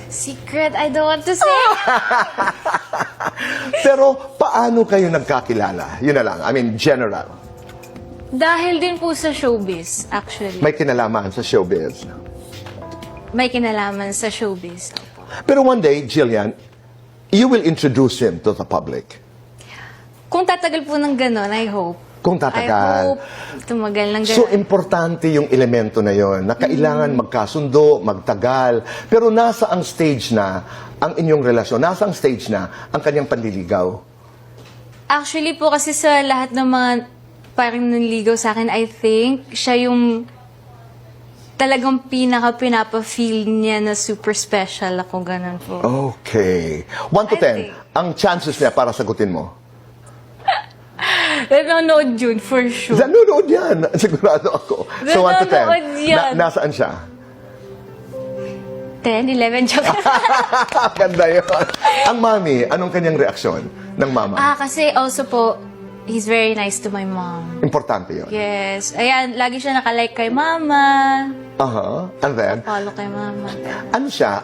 Secret, I don't want to say. Pero paano kayo nagkakilala? Yun na lang. I mean, general. Dahil din po sa showbiz, actually. May kinalaman sa showbiz. May kinalaman sa showbiz. Pero one day, Jillian, you will introduce him to the public. Kung tatagal po ng gano'n, I hope. Kung tatagal. I hope tumagal ng gano'n. So, importante yung elemento na yon na kailangan magkasundo, magtagal. Pero nasa ang stage na ang inyong relasyon? Nasa ang stage na ang kanyang panliligaw? Actually po kasi sa lahat ng mga parang nanligaw sa akin, I think, siya yung talagang pinapa-feel niya na super special ako, ganun po. Okay. 1 to I 10, think. ang chances niya para sagutin mo? Nanonood yun, for sure. Nanonood yan. Sigurado ako. So 1 to 10. Nanonood yan. Nasaan siya? 10, 11, joke. Ganda yun. Ang mami, anong kanyang reaksyon ng mama? Kasi also po, he's very nice to my mom. Importante yun. Yes. Ayan, lagi siya nakalike kay mama. And then, Follow kay mama. ano siya?